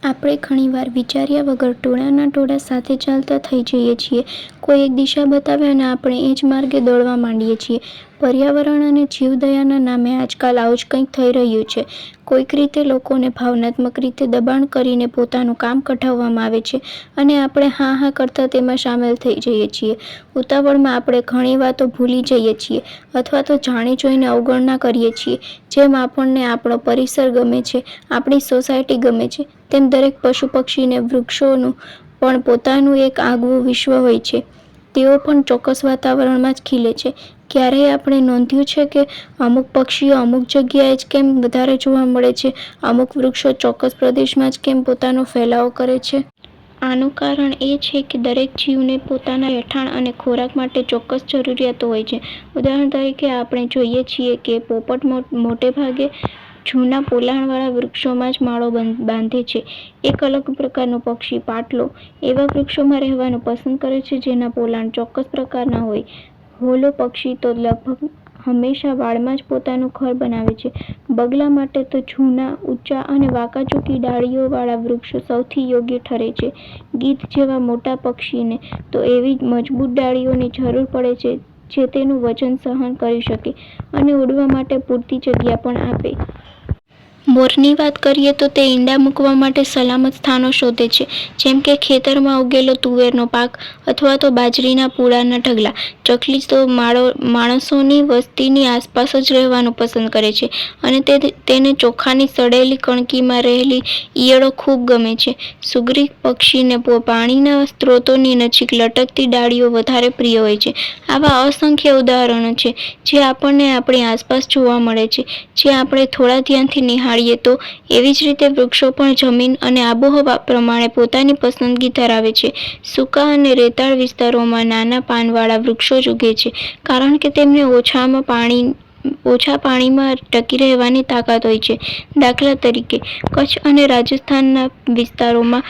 આપણે ઘણીવાર વિચાર્યા વગર ટોળાના ટોળા સાથે ચાલતા થઈ જઈએ છીએ. કોઈ એક દિશા બતાવે અને આપણે એ જ માર્ગે દોડવા માંડીએ છીએ. પર્યાવરણ અને જીવદયાના નામે આજકાલ આવું જ કંઈક થઈ રહ્યું છે. કોઈક રીતે લોકોને ભાવનાત્મક રીતે દબાણ કરીને પોતાનું કામ કઢાવવામાં આવે છે અને આપણે હા કરતા તેમાં સામેલ થઈ જઈએ છીએ. ઉતાવળમાં આપણે ઘણી વાતો ભૂલી જઈએ છીએ અથવા તો જાણી જોઈને અવગણના કરીએ છીએ. જેમ આપણને આપણો પરિસર ગમે છે, આપણી સોસાયટી ગમે છે, તેમ દરેક પશુ પક્ષીને વૃક્ષોનું પણ પોતાનું એક આગવું વિશ્વ હોય છે. તેઓ પણ ચોક્કસ વાતાવરણમાં જ ખીલે છે. ક્યારેય આપણે નોંધ્યું છે કે અમુક પક્ષીઓ અમુક જગ્યાએ જ કેમ વધારે જોવા મળે છે, અમુક વૃક્ષો ચોક્કસ પ્રદેશમાં જ કેમ પોતાનો ફેલાવો કરે છે? આનું કારણ એ છે કે દરેક જીવને પોતાના રહેઠાણ અને ખોરાક માટે ચોક્કસ જરૂરિયાતો હોય છે. ઉદાહરણ તરીકે આપણે જોઈએ છીએ કે પોપટ મોટે ભાગે જૂના પોલાણવાળા વૃક્ષોમાં જ માળો બાંધે છે. એક અલગ પ્રકારનું પક્ષી, પાટલો, એવા વૃક્ષોમાં રહેવાનું પસંદ કરે છે જેના પોલાણ ચોક્કસ પ્રકારના હોય. હોલો પક્ષી તો લગભગ હંમેશા વાડમાં જ પોતાનું ઘર બનાવે છે. બગલા માટે તો જૂના, ઊંચા અને વાંકાચૂકી ડાળીઓવાળા વૃક્ષો સૌથી યોગ્ય ઠરે છે. ગીધ જેવા મોટા પક્ષીને તો એવી મજબૂત ડાળીઓની જરૂર પડે છે જે તેનું વજન સહન કરી શકે અને ઉડવા માટે પૂરતી જગ્યા પણ આપે. મોરની વાત કરીએ તો તે ઈંડા મૂકવા માટે સલામત સ્થાનો શોધે છે, જેમ કે ખેતરમાં ઉગેલો તુવેરનો પાક અથવા તો બાજરીના પૂળાના ઢગલા. ચકલી તો માણસોની વસ્તીની આસપાસ જ રહેવાનું પસંદ કરે છે અને તેને ચોખાની સડેલી કણકીમાં રહેલી ઈયળો ખૂબ ગમે છે. સુગ્રી પક્ષીને પાણીના સ્ત્રોતોની નજીક લટકતી ડાળીઓ વધારે પ્રિય હોય છે. આવા અસંખ્ય ઉદાહરણો છે જે આપણને આપણી આસપાસ જોવા મળે છે, જે આપણે થોડા ધ્યાનથી નિહાળીએ તો. એવી જ રીતે વૃક્ષો પણ જમીન અને આબોહવા પ્રમાણે પોતાની પસંદગી ધરાવે છે. સૂકા અને રેતાળ વિસ્તારોમાં નાના પાનવાળા વૃક્ષો જ ઉગે છે કારણ કે તેમને ઓછા પાણીમાં ટકી રહેવાની તાકાત હોય છે. દાખલા તરીકે, કચ્છ અને રાજસ્થાનના વિસ્તારોમાં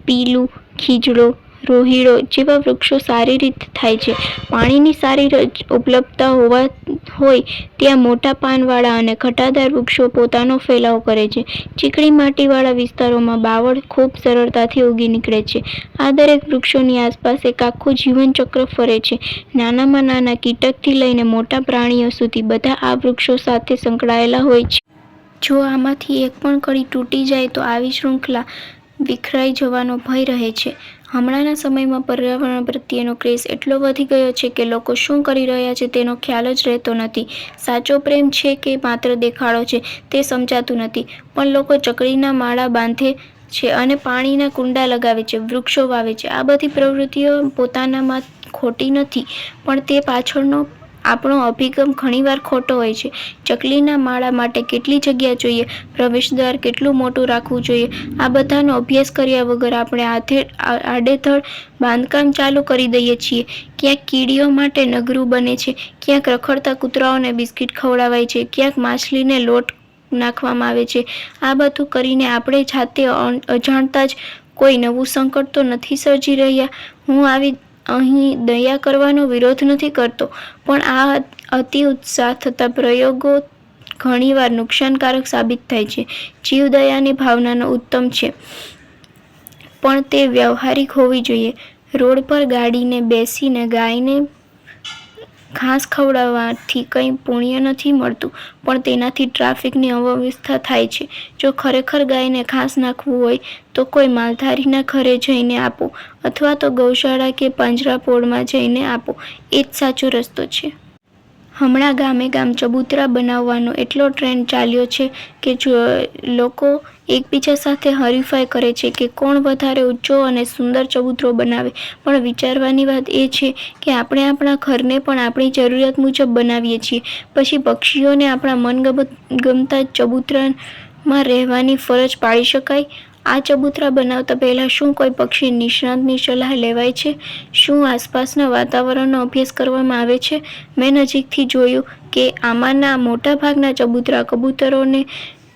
પીલું, ખીજડો, રોહિડો જેવા વૃક્ષો સારી રીતે થાય છે. પાણીની સારી ઉપલબ્ધતા હોય ત્યાં મોટા પાનવાળા અને ઘટાદાર વૃક્ષો પોતાનો ફેલાવો કરે છે. ચીકણી માટીવાળા વિસ્તારોમાં બાવળ ખૂબ સરળતાથી ઉગી નીકળે છે. આ દરેક વૃક્ષોની આસપાસ એક આખું જીવનચક્ર ફરે છે. નાનામાં નાના કીટકથી લઈને મોટા પ્રાણીઓ સુધી બધા આ વૃક્ષો સાથે સંકળાયેલા હોય છે. જો આમાંથી એક પણ કડી તૂટી જાય તો આખી શૃંખલા વિખરાઈ જવાનો ભય રહે છે. હમણાંના સમયમાં પર્યાવરણ પ્રત્યેનો ક્રેઝ એટલો વધી ગયો છે કે લોકો શું કરી રહ્યા છે તેનો ખ્યાલ જ રહેતો નથી. સાચો પ્રેમ છે કે માત્ર દેખાડો છે તે સમજાતું નથી. પણ લોકો ચકલીના માળા બાંધે છે અને પાણીના કુંડા લગાવે છે, વૃક્ષો વાવે છે. આ બધી પ્રવૃત્તિઓ પોતાનામાં ખોટી નથી, પણ તે પાછળનો આપણો અભિગમ ઘણીવાર ખોટો હોય છે. ચકલીના માળા માટે કેટલી જગ્યા જોઈએ, પ્રવેશદ્વાર કેટલું મોટું રાખવું જોઈએ, આ બધાનો અભ્યાસ કર્યા વગર આપણે આડેધડ બાંધકામ ચાલુ કરી દઈએ છીએ. ક્યાંક કીડીઓ માટે નગરું બને છે, ક્યાંક રખડતા કૂતરાઓને બિસ્કિટ ખવડાવાય છે, ક્યાંક માછલીને લોટ નાખવામાં આવે છે. આ બધું કરીને આપણે જાતે અજાણતા જ કોઈ નવું સંકટ તો નથી સર્જી રહ્યા. હું અહીં દયા કરવાનો વિરોધ નથી કરતો, પણ આ અતિ ઉત્સાહ થતા પ્રયોગો ઘણીવાર નુકસાનકારક સાબિત થાય છે. જીવદયાની ભાવના ઉત્તમ છે, પણ તે વ્યવહારિક હોવી જોઈએ. રોડ પર ગાડીને બેસીને ગાયને ઘાસ ખવડાવવાથી કંઈ પુણ્ય નથી મળતું, પણ તેનાથી ટ્રાફિકની અવ્યવસ્થા થાય છે. જો ખરેખર ગાયને ઘાસ નાખવું હોય તો કોઈ માલધારીના ઘરે જઈને આપો અથવા તો ગૌશાળા કે પાંજરાપોળમાં જઈને આપો. એ જ સાચો રસ્તો છે. હમણાં ગામે ચબૂતરા બનાવવાનો એટલો ટ્રેન્ડ ચાલ્યો છે કે લોકો એકબીજા સાથે હરીફાઈ કરે છે કે કોણ વધારે ઊંચો અને સુંદર ચબૂતરો બનાવે. પણ વિચારવાની વાત એ છે કે આપણે આપણા ઘરને પણ આપણી જરૂરિયાત મુજબ બનાવીએ છીએ. પછી પક્ષીઓને આપણા મનગમતા ચબૂતરામાં રહેવાની ફરજ પાડી શકાય? આ ચબૂતરા બનાવતા પહેલા શું કોઈ પક્ષી નિષ્ણાતની સલાહ લેવાય છે? શું આસપાસના વાતાવરણનો અભ્યાસ કરવામાં આવે છે? મેં નજીકથી જોયું કે આમાંના મોટાભાગના ચબૂતરા કબૂતરોને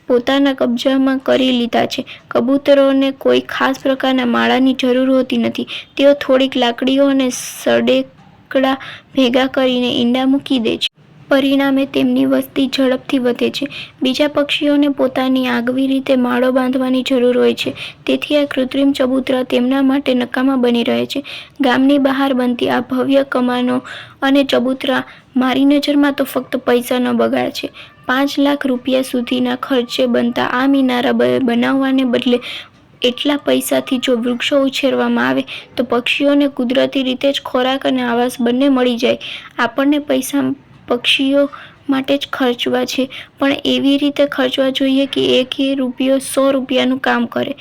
પોતાના કબજામાં કરી લીધા છે. કબૂતરોને કોઈ ખાસ પ્રકારના માળાની જરૂર હોતી નથી. તેઓ થોડીક લાકડીઓ અને સળેકડા ભેગા કરીને ઈંડા મૂકી દે છે. પરિણામે તેમની વસ્તી ઝડપથી વધે છે. બીજા પક્ષીઓને પોતાની આગવી રીતે માળો બાંધવાની જરૂર હોય છે, તેથી આ કૃત્રિમ ચબૂતરા તેમના માટે નકામા બની રહે છે. ગામની બહાર બનતી આ ભવ્ય કમાનો અને ચબૂતરા મારી નજરમાં તો ફક્ત પૈસાનો બગાડ છે. 5 લાખ રૂપિયા સુધીના ખર્ચે બનતા આ મિનારા બનાવવાને બદલે એટલા પૈસાથી જો વૃક્ષો ઉછેરવામાં આવે તો પક્ષીઓને કુદરતી રીતે જ ખોરાક અને આવાસ બંને મળી જાય. આપણને પૈસા પક્ષીઓ માટે જ ખર્ચવા છે, પણ એવી રીતે ખર્ચવા જોઈએ કે એક રૂપિયો 100 રૂપિયાનું કામ કરે.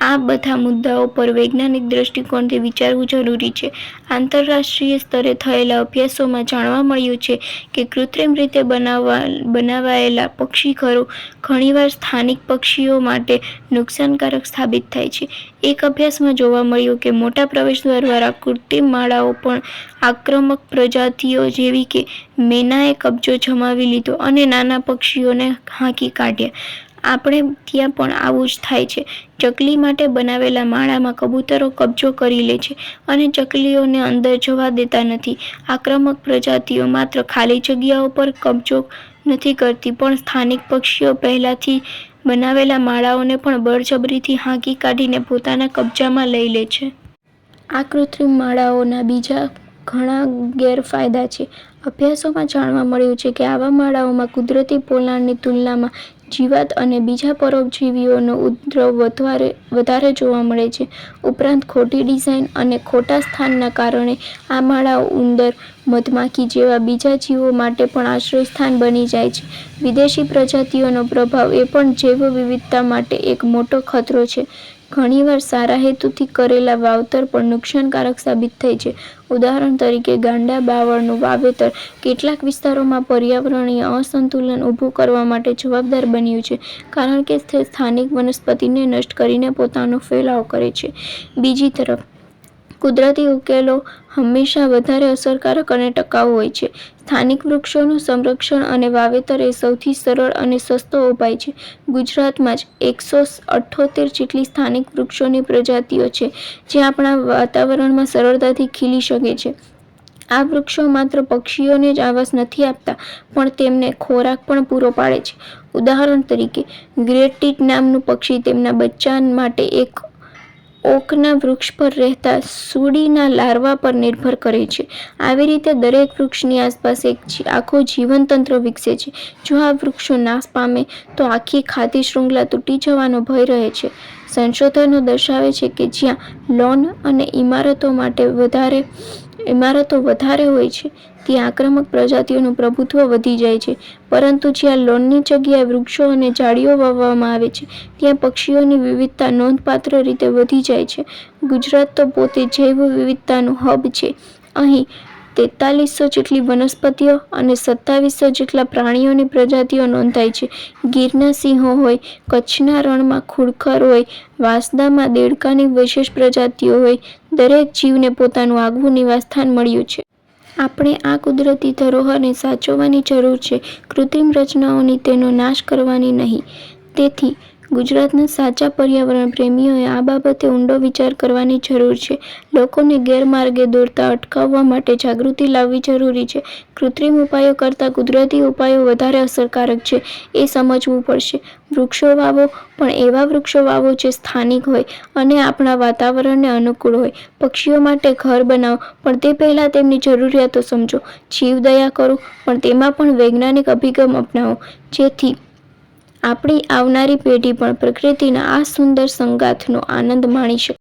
આ બધા મુદ્દાઓ પર વૈજ્ઞાનિક દૃષ્ટિકોણથી વિચારવું જરૂરી છે. આંતરરાષ્ટ્રીય સ્તરે થયેલા અભ્યાસોમાં જાણવા મળ્યું છે કે કૃત્રિમ રીતે બનાવાયેલા પક્ષીઘરો ઘણીવાર સ્થાનિક પક્ષીઓ માટે નુકસાનકારક સાબિત થાય છે. એક અભ્યાસમાં જોવા મળ્યું કે મોટા પ્રવેશદ્વાર કૃત્રિમ માળાઓ પણ આક્રમક પ્રજાતિઓ જેવી કે મેનાએ કબજો જમાવી લીધો અને નાના પક્ષીઓને હાંકી કાઢ્યા. આપણે ત્યાં પણ આવું જ થાય છે. ચકલી માટે બનાવેલા માળામાં કબૂતરો કબજો કરી લે છે અને ચકલીઓને અંદર જવા દેતા નથી. આક્રમક પ્રજાતિઓ માત્ર ખાલી જગ્યાઓ પર કબજો નથી કરતી, પણ સ્થાનિક પક્ષીઓ પહેલાથી બનાવેલા માળાઓને પણ બળજબરીથી હાંકી કાઢીને પોતાના કબજામાં લઈ લે છે. આ કૃત્રિમ માળાઓના બીજા ઘણા ગેરફાયદા છે. અભ્યાસોમાં જાણવા મળ્યું છે કે આવા માળાઓમાં કુદરતી પોલાણની તુલનામાં જીવાત અને બીજા પરોપજીવીઓનો ઉપદ્રવ વધારે જોવા મળે છે. ઉપરાંત ખોટી ડિઝાઇન અને ખોટા સ્થાનના કારણે આ માળાઓ ઉંદર, મધમાખી જેવા બીજા જીવો માટે પણ આશ્રયસ્થાન બની જાય છે. વિદેશી પ્રજાતિઓનો પ્રભાવ એ પણ જૈવ વિવિધતા માટે એક મોટો ખતરો છે. ઘણીવાર સારા હેતુથી કરેલા વાવતર પણ નુકસાનકારક સાબિત થાય છે. ઉદાહરણ તરીકે, ગાંડા બાવળનું વાવેતર કેટલાક વિસ્તારોમાં પર્યાવરણીય અસંતુલન ઊભું કરવા માટે જવાબદાર બન્યું છે, કારણ કે તે સ્થાનિક વનસ્પતિને નષ્ટ કરીને પોતાનો ફેલાવ કરે છે. બીજી તરફ, કુદરતી ઉકેલો હંમેશા વધારે અસરકારક અને ટકાઉ હોય છે. સ્થાનિક વૃક્ષોનું સંરક્ષણ અને વાવેતર એ સૌથી સરળ અને સસ્તો ઉપાય છે. ગુજરાતમાં જ 178 જેટલી સ્થાનિક વૃક્ષોની પ્રજાતિઓ છે, જે આપણા વાતાવરણમાં સરળતાથી ખીલી શકે છે. આ વૃક્ષો માત્ર પક્ષીઓને જ આવાસ નથી આપતા, પણ તેમને ખોરાક પણ પૂરો પાડે છે. ઉદાહરણ તરીકે, ગ્રેટ ટીટ નામનું પક્ષી તેમના બચ્ચા માટે એક ઓકના વૃક્ષ પર રહેતા સુડીના લાર્વા પર નિર્ભર કરે છે. આવી રીતે દરેક વૃક્ષની આસપાસ એક આખું જીવતંત્ર વિકસે છે. જો આ વૃક્ષો નાશ પામે તો આખી ખાદ્ય શૃંખલા તૂટી જવાનો ભય રહે છે. સંશોધનો દર્શાવે છે કે જ્યાં લોન અને ઇમારતો વધારે હોય છે, ત્યાં આક્રમક પ્રજાતિઓનું પ્રભુત્વ વધી જાય છે, પરંતુ જ્યાં લોનની જગ્યાએ વૃક્ષો અને ઝાડીઓ વાવવામાં આવે છે, ત્યાં પક્ષીઓની વિવિધતા નોંધપાત્ર રીતે વધી જાય છે. ગુજરાત તો પોતે જૈવ વિવિધતાનું હબ છે. અહીં 4300 જેટલી વનસ્પતિઓ અને 2700 જેટલા પ્રાણીઓની પ્રજાતિઓ નોંધાઈ છે. ગીરના સિંહો હોય, કચ્છના રણમાં ખુડખર હોય, વાંસદામાં દેડકાની વિશેષ પ્રજાતિઓ હોય, દરેક જીવને પોતાનું આગવું નિવાસસ્થાન મળ્યું છે. આપણે આ કુદરતી ધરોહરને સાચવવાની જરૂર છે, કૃત્રિમ રચનાઓની તેનો નાશ કરવાની નહીં. તેથી ગુજરાતના સાચા પર્યાવરણ પ્રેમીઓએ આ બાબતે ઊંડો વિચાર કરવાની જરૂર છે. લોકોને ગેરમાર્ગે દોરતા અટકાવવા માટે જાગૃતિ લાવવી જરૂરી છે. કૃત્રિમ ઉપાયો કરતાં કુદરતી ઉપાયો વધારે અસરકારક છે, એ સમજવું પડશે. વૃક્ષો વાવો, પણ એવા વૃક્ષો વાવો જે સ્થાનિક હોય અને આપણા વાતાવરણને અનુકૂળ હોય. પક્ષીઓ માટે ઘર બનાવો, પણ તે પહેલાં તેમની જરૂરિયાતો સમજો. જીવદયા કરો, પણ તેમાં પણ વૈજ્ઞાનિક અભિગમ અપનાવો, જેથી આપણી આવનારી પેઢી પણ પ્રકૃતિના આ સુંદર સંગાથનો આનંદ માણી શકે.